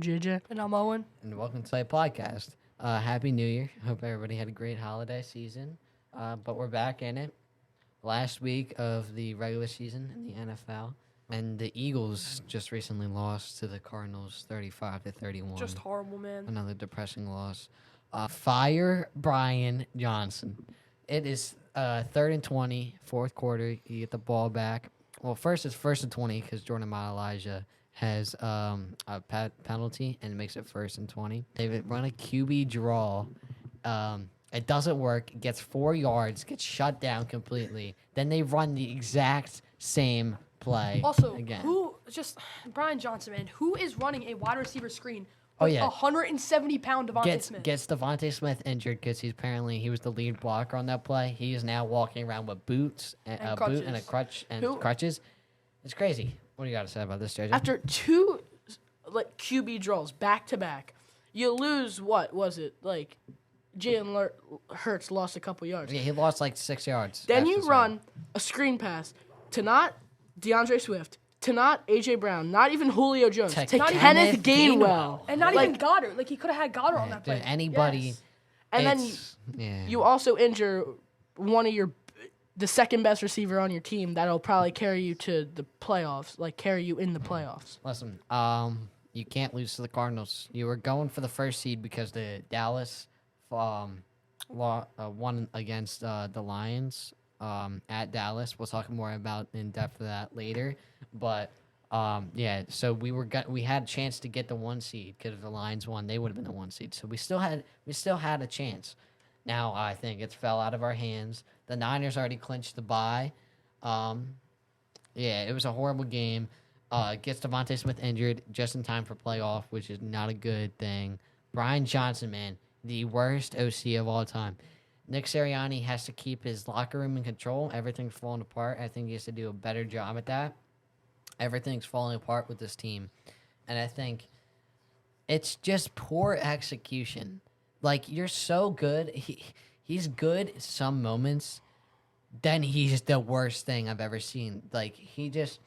JJ. And I'm Owen. And welcome to my podcast. Happy New Year. Hope everybody had a great holiday season. But we're back in it. Last week of the regular season in the NFL. And the Eagles just recently lost to the Cardinals 35-31. Just horrible, man. Another depressing loss. Fire Brian Johnson. It is 3rd and 20, fourth quarter. You get the ball back. Well, first it's 1st and 20 because Jordan Elijah has a penalty and it makes it 1st and 20. They run a QB draw. It doesn't work. It gets 4 yards, gets shut down completely. Then they run the exact same play Also, again. Brian Johnson, man, who is running a wide receiver screen? Oh, yeah. 170-pound Devontae Smith. Gets Devontae Smith injured because he was the lead blocker on that play. He is now walking around with boots and a boot and a crutch and crutches. It's crazy. What do you got to say about this, JJ? After 2 QB draws back to back, you lose. What was it like? Jalen Hurts lost a couple yards. Yeah, he lost like 6 yards. Then you run a screen pass to not DeAndre Swift, to not A.J. Brown, not even Julio Jones, to Kenneth Gainwell. And not even Goddard. Like, he could have had Goddard on that play. Anybody. Yes. And then you also injure one of the second best receiver on your team that'll probably carry you to the playoffs, carry you in the playoffs. Listen, you can't lose to the Cardinals. You were going for the first seed because the Dallas won against the Lions at Dallas. We'll talk more about in depth of that later. But so we had a chance to get the 1 seed because if the Lions won, they would have been the 1 seed. So we still had a chance. Now I think it's fell out of our hands. The Niners already clinched the bye. It was a horrible game. Gets Devontae Smith injured just in time for playoff, which is not a good thing. Brian Johnson, man, the worst OC of all time. Nick Sirianni has to keep his locker room in control. Everything's falling apart. I think he has to do a better job at that. Everything's falling apart with this team. And I think it's just poor execution. Like, you're so good. He's good at some moments. Then he's the worst thing I've ever seen. Like, his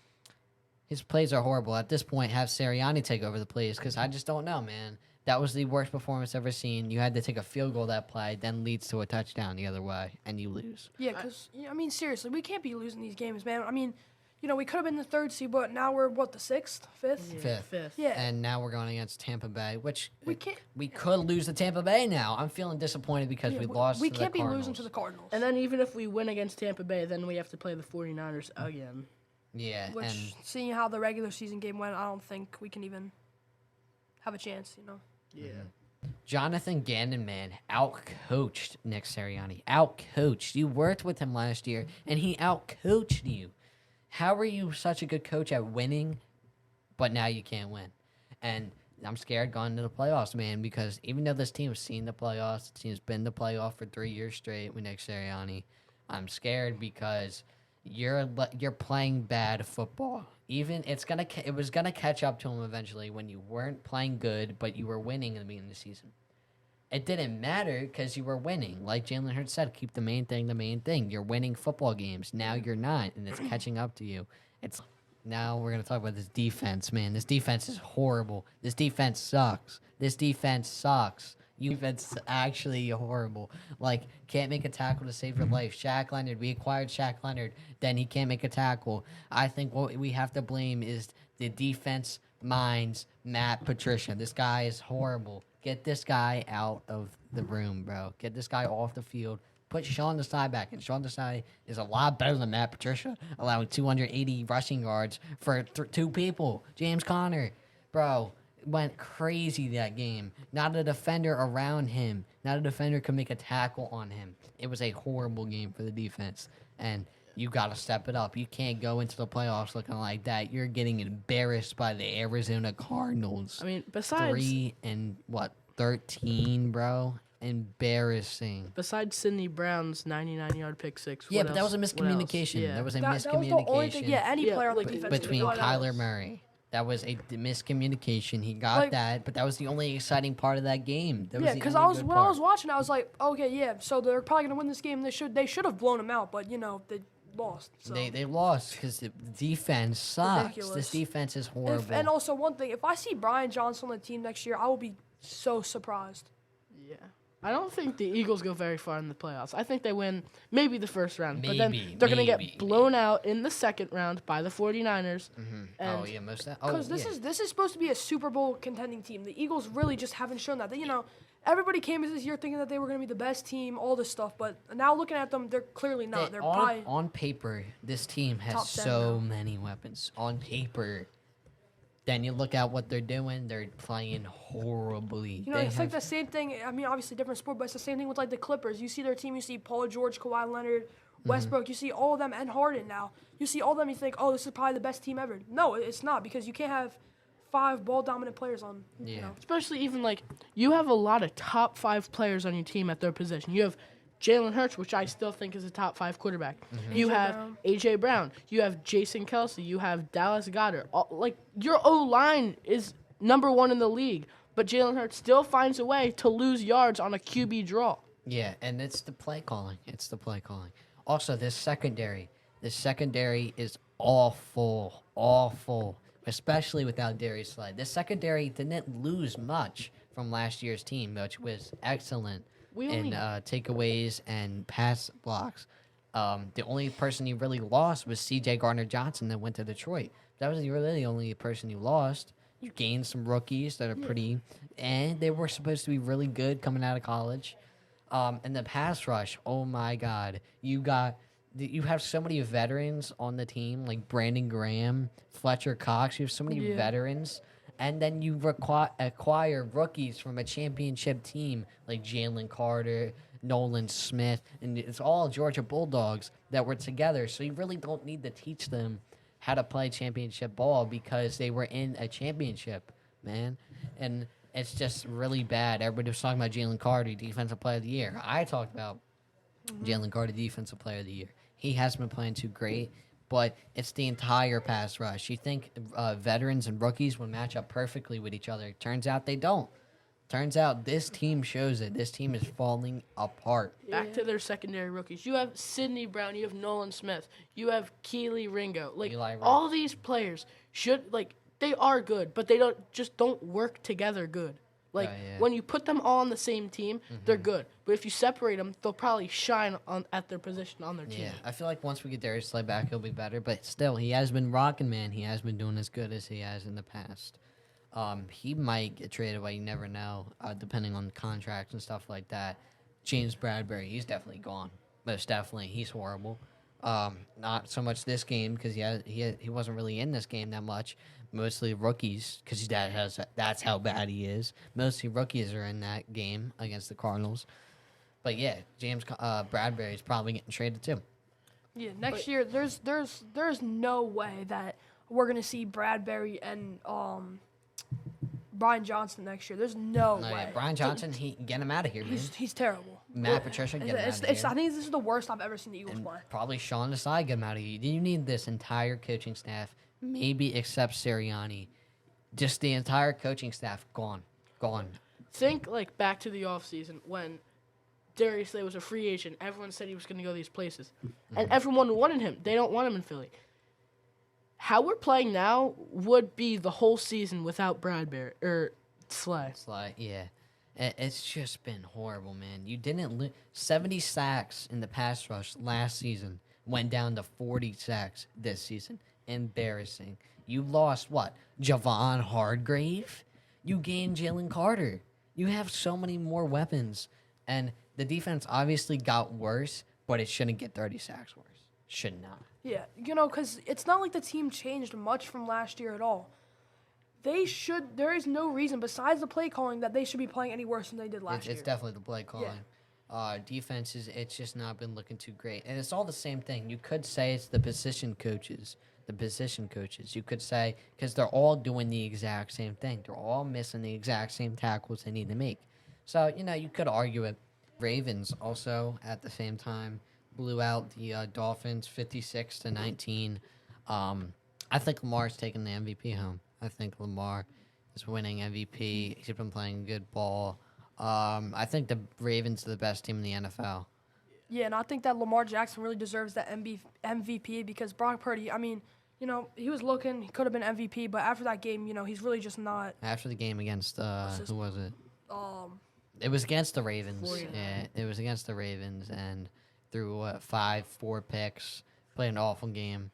plays are horrible. At this point, have Sirianni take over the plays because I just don't know, man. That was the worst performance I've ever seen. You had to take a field goal that play, then leads to a touchdown the other way, and you lose. Yeah, because, seriously, we can't be losing these games, man. We could have been the 3rd seed, but now we're, the 6th? 5th? Yeah. 5th. Yeah. And now we're going against Tampa Bay, which we can't. could lose to Tampa Bay now. I'm feeling disappointed because we lost to the Cardinals. We can't be losing to the Cardinals. And then even if we win against Tampa Bay, then we have to play the 49ers again. Yeah. Which, seeing how the regular season game went, I don't think we can even have a chance, Yeah. Jonathan Gannon, man, out-coached Nick Sirianni. Out-coached. You worked with him last year, and he out-coached you. How are you such a good coach at winning, but now you can't win? And I'm scared going into the playoffs, man, because even though this team's seen the playoffs, the team's been the playoff for 3 years straight with Nick Sirianni, I'm scared because you're playing bad football. It was gonna catch up to him eventually when you weren't playing good, but you were winning in the beginning of the season. It didn't matter because you were winning. Like Jalen Hurts said, keep the main thing the main thing. You're winning football games. Now you're not, and it's catching up to you. Now we're going to talk about this defense, man. This defense is horrible. This defense sucks. Defense is actually horrible. Can't make a tackle to save your life. Shaq Leonard, we acquired Shaq Leonard. Then he can't make a tackle. I think what we have to blame is the defense minds Matt Patricia. This guy is horrible. Get this guy out of the room, bro. Get this guy off the field. Put Sean Desai back in. Sean Desai is a lot better than Matt Patricia, allowing 280 rushing yards for 2 people. James Conner, bro, went crazy that game. Not a defender around him. Not a defender could make a tackle on him. It was a horrible game for the defense, and you got to step it up. You can't go into the playoffs looking like that. You're getting embarrassed by the Arizona Cardinals. Besides 3-13, bro. Embarrassing. Besides Sidney Brown's 99-yard pick six. Yeah, but that was a miscommunication. Yeah. That was a That was the miscommunication only thing, any player on the defense between Kyler Murray. That was a miscommunication. He got that, but that was the only exciting part of that game. Because I was watching, I was like, okay, yeah, so they're probably gonna win this game. They should have blown them out, but lost. So. They lost because the defense sucks. Ridiculous. This defense is horrible. And also one thing, if I see Brian Johnson on the team next year, I will be so surprised. Yeah. I don't think the Eagles go very far in the playoffs. I think they win maybe the first round. But then they're going to get blown out in the second round by the 49ers. Oh, yeah, most of that. Because this is supposed to be a Super Bowl contending team. The Eagles really just haven't shown that. Everybody came into this year thinking that they were going to be the best team, all this stuff. But now looking at them, they're clearly not. They're probably on paper, this team has so many weapons. On paper. Then you look at what they're doing, they're playing horribly. It's like the same thing. I mean, obviously different sport, but it's the same thing with like the Clippers. You see their team, you see Paul George, Kawhi Leonard, Westbrook, you see all of them, and Harden now. You see all of them, you think, oh, this is probably the best team ever. No, it's not, because you can't have 5 ball-dominant players on, Especially even, you have a lot of top 5 players on your team at their position. You have Jalen Hurts, which I still think is a top 5 quarterback. You have A.J. Brown. You have Jason Kelsey. You have Dallas Goedert. Your O-line is number 1 in the league, but Jalen Hurts still finds a way to lose yards on a QB draw. Yeah, and it's the play calling. Also, this secondary is awful, especially without Darius Slay. This secondary didn't lose much from last year's team, which was excellent. In takeaways and pass blocks. The only person you really lost was C.J. Gardner-Johnson that went to Detroit. That was really the only person you lost. You gained some rookies that are pretty, and they were supposed to be really good coming out of college. And the pass rush, oh my God. You have so many veterans on the team, like Brandon Graham, Fletcher Cox. You have so many veterans. And then you acquire rookies from a championship team like Jalen Carter, Nolan Smith, and it's all Georgia Bulldogs that were together. So you really don't need to teach them how to play championship ball because they were in a championship, man. And it's just really bad. Everybody was talking about Jalen Carter, Defensive Player of the Year. I talked about Jalen Carter, Defensive Player of the Year. He hasn't been playing too great. But it's the entire pass rush. You think veterans and rookies would match up perfectly with each other. Turns out they don't. Turns out this team shows it. This team is falling apart. Back to their secondary rookies. You have Sidney Brown. You have Nolan Smith. You have Keely Ringo. All these players they are good, but they don't work together good. When you put them all on the same team, they're good. But if you separate them, they'll probably shine at their position on their team. Yeah, I feel like once we get Darius Slay back, he'll be better. But still, he has been rocking, man. He has been doing as good as he has in the past. He might get traded away. You never know, depending on contracts and stuff like that. James Bradbury, he's definitely gone. Most definitely. He's horrible. Not so much this game because he wasn't really in this game that much. Mostly rookies, because that's how bad he is. Mostly rookies are in that game against the Cardinals. But yeah, James Bradbury is probably getting traded too. Yeah, next year there's no way that we're gonna see Bradbury and Brian Johnson next year. There's no way. Yeah, Brian Johnson, get him out of here, man. He's terrible. Matt Patricia, get him out of here. I think this is the worst I've ever seen the Eagles play. Probably Sean Desai, get him out of here. You need this entire coaching staff. Maybe except Sirianni. Just the entire coaching staff gone. Think back to the offseason when Darius Slay was a free agent. Everyone said he was going to go these places. And everyone wanted him. They don't want him in Philly. How we're playing now would be the whole season without Bradbury or Slay. Yeah. It's just been horrible, man. You didn't 70 sacks in the pass rush last season. Went down to 40 sacks this season. Embarrassing. You lost what? Javon Hargrave? You gained Jalen Carter. You have so many more weapons. And the defense obviously got worse, but it shouldn't get 30 sacks worse. Should not. Yeah, because it's not like the team changed much from last year at all. There is no reason besides the play calling that they should be playing any worse than they did last year. It's definitely the play calling. Yeah. Defenses, it's just not been looking too great. And it's all the same thing. You could say it's the position coaches. You could say, because they're all doing the exact same thing. They're all missing the exact same tackles they need to make. So, you could argue it. Ravens also, at the same time, blew out the Dolphins 56-19. I think Lamar's taking the MVP home. I think Lamar is winning MVP. He's been playing good ball. I think the Ravens are the best team in the NFL. Yeah, and I think that Lamar Jackson really deserves that MVP because Brock Purdy, I mean, he was looking, he could have been MVP, but after that game, he's really just not. After the game against who was it? Um, It was against the Ravens. 49ers. Yeah, it was against the Ravens, and threw 4 picks. Played an awful game.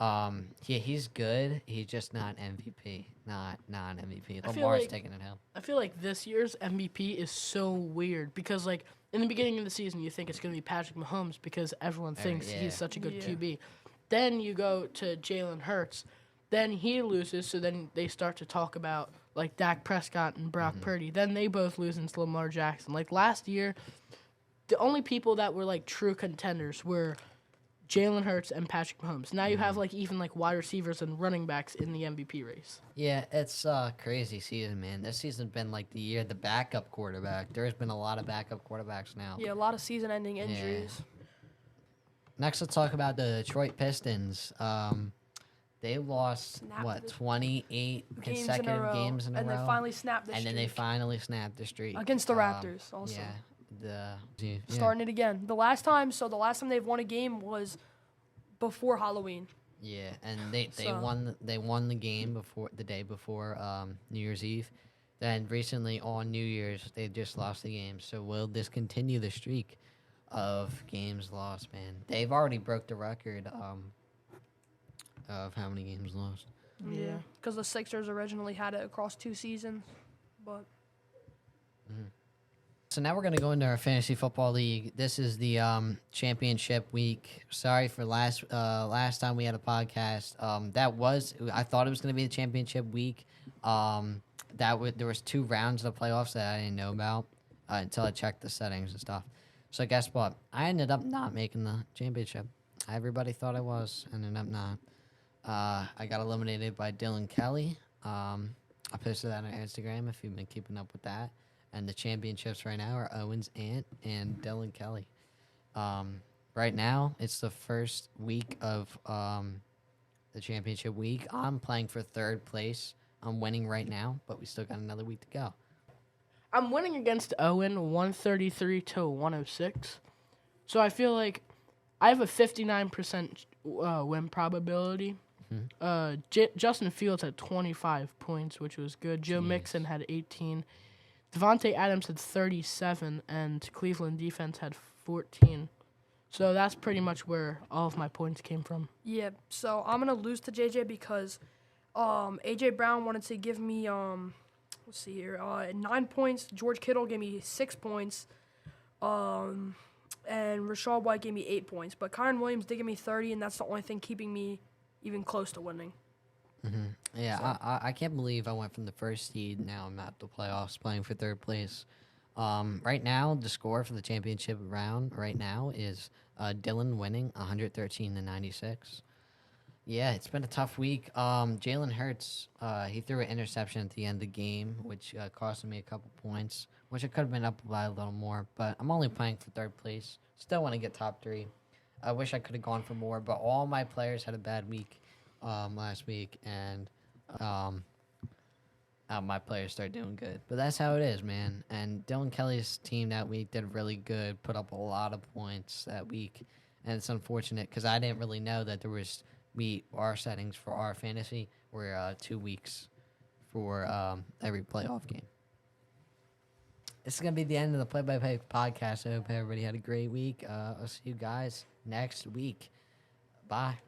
Yeah, he's good. He's just not MVP. Not MVP. I feel Lamar's like- taking it home. I feel like this year's MVP is so weird because, like, in the beginning of the season, you think it's going to be Patrick Mahomes because everyone thinks yeah. he's such a good Yeah. QB. Then you go to Jalen Hurts. Then he loses, so then they start to talk about, like, Dak Prescott and Brock Purdy. Then they both lose into Lamar Jackson. Like, last year, the only people that were, like, true contenders were Jalen Hurts and Patrick Mahomes. Now you have, like, even, like, wide receivers and running backs in the MVP race. Yeah, it's crazy season, man. This season's been like the year the backup quarterback. There's been a lot of backup quarterbacks now. yeah, a lot of season-ending injuries. Next, let's talk about the Detroit Pistons. They lost Snapped the 28 Games consecutive games in a and row, then finally snapped the and then streak. they finally snapped the streak Against the Raptors, also. Yeah, Starting it again. The last time they've won a game was before Halloween. Yeah, and they So- won the game the day before New Year's Eve. Then recently on New Year's they just lost the game. So will this continue the streak of games lost, man? They've already broke the record of how many games lost. Yeah. Because the Sixers originally had it across 2 seasons. But So now we're gonna go into our fantasy football league. This is the championship week. Sorry for last time we had a podcast. I thought it was gonna be the championship week. There was 2 rounds of the playoffs that I didn't know about until I checked the settings and stuff. So guess what? I ended up not making the championship. Everybody thought I was, ended up not. I got eliminated by Dylan Kelly. I posted that on Instagram if you've been keeping up with that. And the championships right now are Owen's aunt and Dylan Kelly. Right now, it's the first week of the championship week. I'm playing for 3rd place. I'm winning right now, but we still got another week to go. I'm winning against Owen 133 to 106. So I feel like I have a 59% win probability. Justin Fields had 25 points, which was good. Joe Mixon had 18. Devontae Adams had 37, and Cleveland defense had 14. So that's pretty much where all of my points came from. yeah, so I'm gonna lose to JJ because AJ Brown wanted to give me let's see here 9 points. George Kittle gave me 6 points, and Rashad White gave me 8 points. But Kyron Williams did give me 30, and that's the only thing keeping me even close to winning. Yeah, I can't believe I went from the 1st seed. Now I'm at the playoffs playing for 3rd place. Right now, the score for the championship round right now is Dylan winning 113 to 96. Yeah, it's been a tough week. Jalen Hurts, he threw an interception at the end of the game, which cost me a couple points, which I could have been up by a little more. But I'm only playing for 3rd place. Still want to get top 3. I wish I could have gone for more, but all my players had a bad week last week, and my players started doing good. But that's how it is, man. And Dylan Kelly's team that week did really good, put up a lot of points that week. And it's unfortunate because I didn't really know that our settings for our fantasy were 2 weeks for every playoff game. This is going to be the end of the Play-by-Play podcast. I hope everybody had a great week. I'll see you guys next week. Bye.